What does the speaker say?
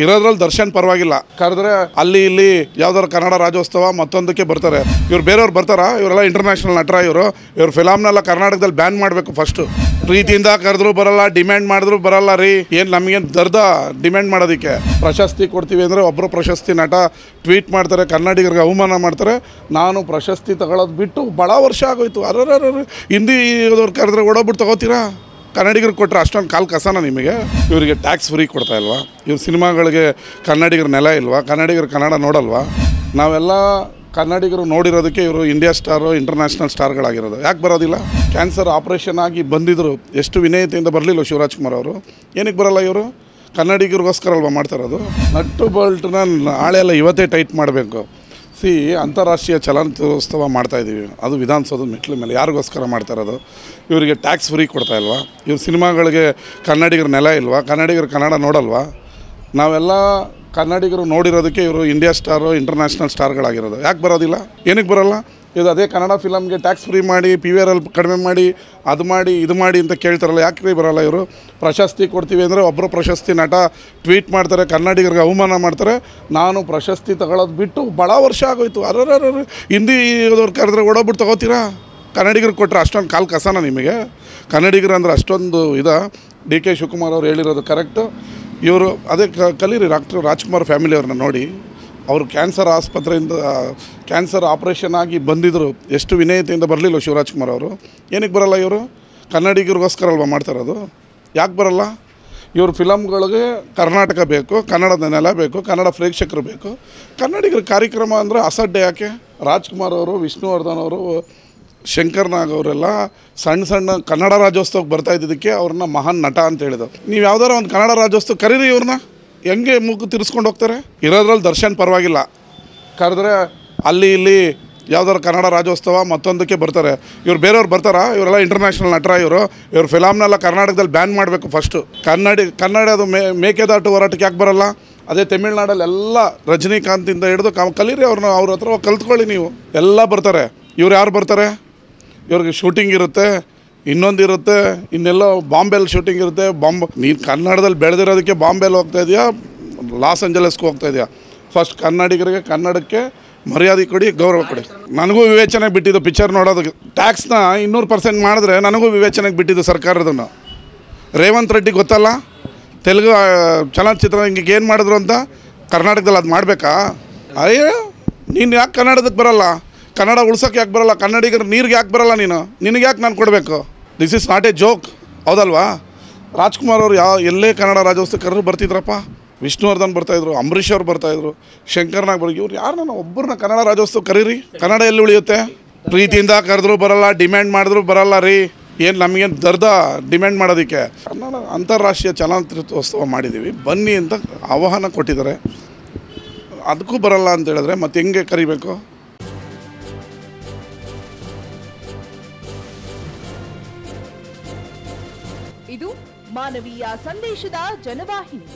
ಇರೋದ್ರಲ್ಲಿ ದರ್ಶನ್ ಪರವಾಗಿಲ್ಲ, ಕರೆದ್ರೆ ಅಲ್ಲಿ ಇಲ್ಲಿ ಯಾವ್ದಾರು ಕನ್ನಡ ರಾಜ್ಯೋತ್ಸವ ಮತ್ತೊಂದಕ್ಕೆ ಬರ್ತಾರೆ. ಇವ್ರು ಬೇರೆಯವ್ರು ಬರ್ತಾರಾ? ಇವರೆಲ್ಲ ಇಂಟರ್ನ್ಯಾಷನಲ್ ನಟರ. ಇವ್ರ ಫಿಲಮ್ನೆಲ್ಲ ಕರ್ನಾಟಕದಲ್ಲಿ ಬ್ಯಾನ್ ಮಾಡಬೇಕು ಫಸ್ಟು. ಪ್ರೀತಿಯಿಂದ ಕರೆದ್ರು ಬರಲ್ಲ, ಡಿಮ್ಯಾಂಡ್ ಮಾಡಿದ್ರು ಬರಲ್ಲ ರೀ. ಏನು ನಮಗೇನು ದರ್ದ ಡಿಮ್ಯಾಂಡ್ ಮಾಡೋದಕ್ಕೆ? ಪ್ರಶಸ್ತಿ ಕೊಡ್ತೀವಿ ಅಂದರೆ ಒಬ್ಬರು ಪ್ರಶಸ್ತಿ ನಟ ಟ್ವೀಟ್ ಮಾಡ್ತಾರೆ, ಕನ್ನಡಿಗರಿಗೆ ಅವಮಾನ ಮಾಡ್ತಾರೆ. ನಾನು ಪ್ರಶಸ್ತಿ ತಗೊಳ್ಳೋದು ಬಿಟ್ಟು ಭಾಳ ವರ್ಷ ಆಗೋಯ್ತು. ಹಿಂದಿ ಇವ್ರು ಕರೆದ್ರೆ ಓಡೋಗ್ಬಿಟ್ಟು ತಗೋತೀರಾ? ಕನ್ನಡಿಗರಿಗೆ ಕೊಟ್ಟರೆ ಅಷ್ಟೊಂದು ಕಾಲು ಕಸನ ನಿಮಗೆ? ಇವರಿಗೆ ಟ್ಯಾಕ್ಸ್ ಫ್ರೀ ಕೊಡ್ತಾ ಇಲ್ವಾ? ಇವ್ರ ಸಿನಿಮಾಗಳಿಗೆ ಕನ್ನಡಿಗರ ನೆಲ ಇಲ್ವಾ? ಕನ್ನಡಿಗರು ಕನ್ನಡ ನೋಡಲ್ವಾ? ನಾವೆಲ್ಲ ಕನ್ನಡಿಗರು ನೋಡಿರೋದಕ್ಕೆ ಇವರು ಇಂಡಿಯಾ ಸ್ಟಾರು, ಇಂಟರ್ನ್ಯಾಷನಲ್ ಸ್ಟಾರ್ಗಳಾಗಿರೋದು. ಯಾಕೆ ಬರೋದಿಲ್ಲ? ಕ್ಯಾನ್ಸರ್ ಆಪ್ರೇಷನ್ ಆಗಿ ಬಂದಿದ್ದರು, ಎಷ್ಟು ವಿನಯತೆಯಿಂದ ಬರಲಿಲ್ಲ ಶಿವರಾಜ್ ಕುಮಾರ್ ಅವರು. ಏನಕ್ಕೆ ಬರೋಲ್ಲ ಇವರು? ಕನ್ನಡಿಗರಿಗೋಸ್ಕರ ಅಲ್ವಾ ಮಾಡ್ತಾರೋದು? ನಟ್ಟು ಬೋಲ್ಟ್ನ ನಾಳೆಲ್ಲ ಇವತ್ತೇ ಟೈಟ್ ಮಾಡಬೇಕು. ಅಂತಾರಾಷ್ಟ್ರೀಯ ಚಲನಚಿತ್ರೋತ್ಸವ ಮಾಡ್ತಾಯಿದ್ದೀವಿ, ಅದು ವಿಧಾನಸೌಧದ ಮೆಟ್ಲ ಮೇಲೆ. ಯಾರಿಗೋಸ್ಕರ ಮಾಡ್ತಾ ಇರೋದು? ಇವರಿಗೆ ಟ್ಯಾಕ್ಸ್ ಫ್ರೀ ಕೊಡ್ತಾ ಇಲ್ವಾ? ಇವ್ರ ಸಿನಿಮಾಗಳಿಗೆ ಕನ್ನಡಿಗರ ನೆಲ ಇಲ್ವಾ? ಕನ್ನಡಿಗರು ಕನ್ನಡ ನೋಡಲ್ವಾ? ನಾವೆಲ್ಲ ಕನ್ನಡಿಗರು ನೋಡಿರೋದಕ್ಕೆ ಇವರು ಇಂಡಿಯಾ ಸ್ಟಾರು, ಇಂಟರ್ನ್ಯಾಷನಲ್ ಸ್ಟಾರ್ಗಳಾಗಿರೋದು. ಯಾಕೆ ಬರೋದಿಲ್ಲ? ಏನಕ್ಕೆ ಬರೋಲ್ಲ? ಇದು ಅದೇ ಕನ್ನಡ ಫಿಲಮ್ಗೆ ಟ್ಯಾಕ್ಸ್ ಫ್ರೀ ಮಾಡಿ, PVR ಕಡಿಮೆ ಮಾಡಿ, ಅದು ಮಾಡಿ ಇದು ಮಾಡಿ ಅಂತ ಕೇಳ್ತಾರಲ್ಲ, ಯಾಕೆ ಬರೋಲ್ಲ ಇವರು? ಪ್ರಶಸ್ತಿ ಕೊಡ್ತೀವಿ ಅಂದರೆ ಒಬ್ಬರು ಪ್ರಶಸ್ತಿ ನಟ ಟ್ವೀಟ್ ಮಾಡ್ತಾರೆ, ಕನ್ನಡಿಗರಿಗೆ ಅವಮಾನ ಮಾಡ್ತಾರೆ. ನಾನು ಪ್ರಶಸ್ತಿ ತಗೊಳ್ಳೋದು ಬಿಟ್ಟು ಭಾಳ ವರ್ಷ ಆಗೋಯ್ತು. ಹಿಂದಿ ಇವ್ರು ಕರೆದ್ರೆ ಓಡೋಗ್ಬಿಟ್ಟು ತಗೋತೀರಾ? ಕನ್ನಡಿಗರಿಗೆ ಕೊಟ್ಟರೆ ಅಷ್ಟೊಂದು ಕಾಲು ಕಸನ ನಿಮಗೆ? ಕನ್ನಡಿಗರು ಅಂದರೆ ಅಷ್ಟೊಂದು DK ಶಿವಕುಮಾರ್ ಅವ್ರು ಹೇಳಿರೋದು ಕರೆಕ್ಟು. ಇವರು ಅದೇ ಕಲೀರಿ, ರಾಜ್ಕುಮಾರ್ ಫ್ಯಾಮಿಲಿಯವ್ರನ್ನ ನೋಡಿ. ಅವರು ಕ್ಯಾನ್ಸರ್ ಆಸ್ಪತ್ರೆಯಿಂದ ಕ್ಯಾನ್ಸರ್ ಆಪ್ರೇಷನ್ ಆಗಿ ಬಂದಿದ್ದರು, ಎಷ್ಟು ವಿನಯತೆಯಿಂದ ಬರಲಿಲ್ಲ ಶಿವರಾಜ್ ಕುಮಾರ್ ಅವರು. ಏನಕ್ಕೆ ಬರೋಲ್ಲ ಇವರು? ಕನ್ನಡಿಗರಿಗೋಸ್ಕರ ಅಲ್ವಾ ಮಾಡ್ತಾರೋದು? ಯಾಕೆ ಬರೋಲ್ಲ? ಇವ್ರ ಫಿಲಮ್ಗಳಿಗೆ ಕರ್ನಾಟಕ ಬೇಕು, ಕನ್ನಡದ ನೆಲ ಬೇಕು, ಕನ್ನಡ ಪ್ರೇಕ್ಷಕರು ಬೇಕು. ಕನ್ನಡಿಗರ ಕಾರ್ಯಕ್ರಮ ಅಂದರೆ ಅಸಡ್ಡೆ ಯಾಕೆ? ರಾಜ್ಕುಮಾರ್ ಅವರು, ವಿಷ್ಣುವರ್ಧನ್ ಅವರು, ಶಂಕರ್ ನಾಗ್ ಅವರೆಲ್ಲ ಸಣ್ಣ ಕನ್ನಡ ರಾಜ್ಯೋತ್ಸವಕ್ಕೆ ಬರ್ತಾ ಇದ್ದಿದ್ದಕ್ಕೆ ಅವ್ರನ್ನ ಮಹಾನ್ ನಟ ಅಂತ ಹೇಳಿದ್ರು. ನೀವು ಯಾವ್ದಾರು ಒಂದು ಕನ್ನಡ ರಾಜ್ಯೋತ್ಸವ ಕರೀರಿ, ಇವ್ರನ್ನ ಹೆಂಗೆ ಮೂಗು ತಿರ್ಸ್ಕೊಂಡು ಹೋಗ್ತಾರೆ? ಇರೋದ್ರಲ್ಲಿ ದರ್ಶನ್ ಪರವಾಗಿಲ್ಲ, ಕರೆದ್ರೆ ಅಲ್ಲಿ ಇಲ್ಲಿ ಯಾವ್ದಾರು ಕನ್ನಡ ರಾಜ್ಯೋತ್ಸವ ಮತ್ತೊಂದಕ್ಕೆ ಬರ್ತಾರೆ. ಇವ್ರು ಬೇರೆಯವ್ರು ಬರ್ತಾರಾ? ಇವರೆಲ್ಲ ಇಂಟರ್ನ್ಯಾಷನಲ್ ನಟರ. ಇವ್ರ ಫಿಲಮ್ನೆಲ್ಲ ಕರ್ನಾಟಕದಲ್ಲಿ ಬ್ಯಾನ್ ಮಾಡಬೇಕು ಫಸ್ಟು. ಕನ್ನಡದು ಮೇಕೆದಾಟು ಹೋರಾಟಕ್ಕೆ ಯಾಕೆ ಬರೋಲ್ಲ? ಅದೇ ತಮಿಳ್ನಾಡಲ್ಲಿ ಎಲ್ಲ ರಜನಿಕಾಂತಿಂದ ಹಿಡಿದು ಕಲೀರಿ ಅವ್ರನ್ನ, ಅವ್ರ ಹತ್ರ ಕಲ್ತ್ಕೊಳ್ಳಿ ನೀವು. ಎಲ್ಲ ಬರ್ತಾರೆ. ಇವ್ರು ಯಾರು ಬರ್ತಾರೆ? ಇವ್ರಿಗೆ ಶೂಟಿಂಗ್ ಇರುತ್ತೆ, ಇನ್ನೊಂದಿರುತ್ತೆ, ಇನ್ನೆಲ್ಲೋ ಬಾಂಬೆಲ್ಲಿ ಶೂಟಿಂಗ್ ಇರುತ್ತೆ. ನೀನು ಕನ್ನಡದಲ್ಲಿ ಬೆಳೆದಿರೋದಕ್ಕೆ ಬಾಂಬೆಲ್ಲಿ ಹೋಗ್ತಾ ಇದೆಯಾ, ಲಾಸ್ ಏಂಜಲಸ್ಗೆ ಹೋಗ್ತಾ ಇದೆಯಾ? ಫಸ್ಟ್ ಕನ್ನಡಿಗರಿಗೆ, ಕನ್ನಡಕ್ಕೆ ಮರ್ಯಾದೆ ಕೊಡಿ, ಗೌರವ ಕೊಡಿ. ನನಗೂ ವಿವೇಚನೆಗೆ ಬಿಟ್ಟಿದ್ದು ಪಿಕ್ಚರ್ ನೋಡೋದಕ್ಕೆ. ಟ್ಯಾಕ್ಸ್ನ 200% ಮಾಡಿದ್ರೆ ನನಗೂ ವಿವೇಚನೆಗೆ ಬಿಟ್ಟಿದ್ದು ಸರ್ಕಾರದನ್ನು. ರೇವಂತ್ ರೆಡ್ಡಿ ಗೊತ್ತಲ್ಲ, ತೆಲುಗು ಚಲನಚಿತ್ರ ಹಿಂಗೆ ಏನು ಮಾಡಿದ್ರು ಅಂತ. ಕರ್ನಾಟಕದಲ್ಲಿ ಅದು ಮಾಡಬೇಕಾ? ಅಯ್ಯೋ, ನೀನು ಯಾಕೆ ಕನ್ನಡದಕ್ಕೆ ಬರೋಲ್ಲ? ಕನ್ನಡ ಉಳ್ಸೋಕ್ಕೆ ಯಾಕೆ ಬರೋಲ್ಲ? ಕನ್ನಡಿಗರ ನೀರಿಗೆ ಯಾಕೆ ಬರೋಲ್ಲ? ನಿನಗೆ ಯಾಕೆ ನಾನು ಕೊಡಬೇಕು? This is not A joke, ಹೌದಲ್ವಾ? ರಾಜ್ಕುಮಾರ್ ಅವರು ಎಲ್ಲೇ ಕನ್ನಡ ರಾಜ್ಯೋತ್ಸವ ಕರೆದ್ರು ಬರ್ತಿದ್ರಪ್ಪ. ವಿಷ್ಣುವರ್ಧನ್ ಬರ್ತಾಯಿದ್ರು, ಅಂಬರೀಷ್ ಅವ್ರು ಬರ್ತಾಯಿದ್ರು, ಶಂಕರ್ನಾಗ್ ಇವ್ರು ಯಾರನ್ನ ಒಬ್ಬರನ್ನ ಕನ್ನಡ ರಾಜ್ಯೋತ್ಸವ ಕರೀರಿ. ಕನ್ನಡ ಎಲ್ಲಿ ಉಳಿಯುತ್ತೆ? ಪ್ರೀತಿಯಿಂದ ಕರೆದ್ರು ಬರಲ್ಲ, ಡಿಮ್ಯಾಂಡ್ ಮಾಡಿದ್ರು ಬರಲ್ಲ ರೀ. ಏನು ನಮಗೇನು ದರ್ದ ಡಿಮ್ಯಾಂಡ್ ಮಾಡೋದಕ್ಕೆ? ಕನ್ನಡ ಅಂತಾರಾಷ್ಟ್ರೀಯ ಚಲನಚಿತ್ರೋತ್ಸವ ಮಾಡಿದ್ದೀವಿ, ಬನ್ನಿ ಅಂತ ಆಹ್ವಾನ ಕೊಟ್ಟಿದ್ದಾರೆ. ಅದಕ್ಕೂ ಬರಲ್ಲ ಅಂತ ಹೇಳಿದ್ರೆ ಮತ್ತೆ ಹೆಂಗೆ ಕರಿಬೇಕು? ಇದು ಮಾನವೀಯ ಸಂದೇಶದ ಜನವಾಹಿನಿ.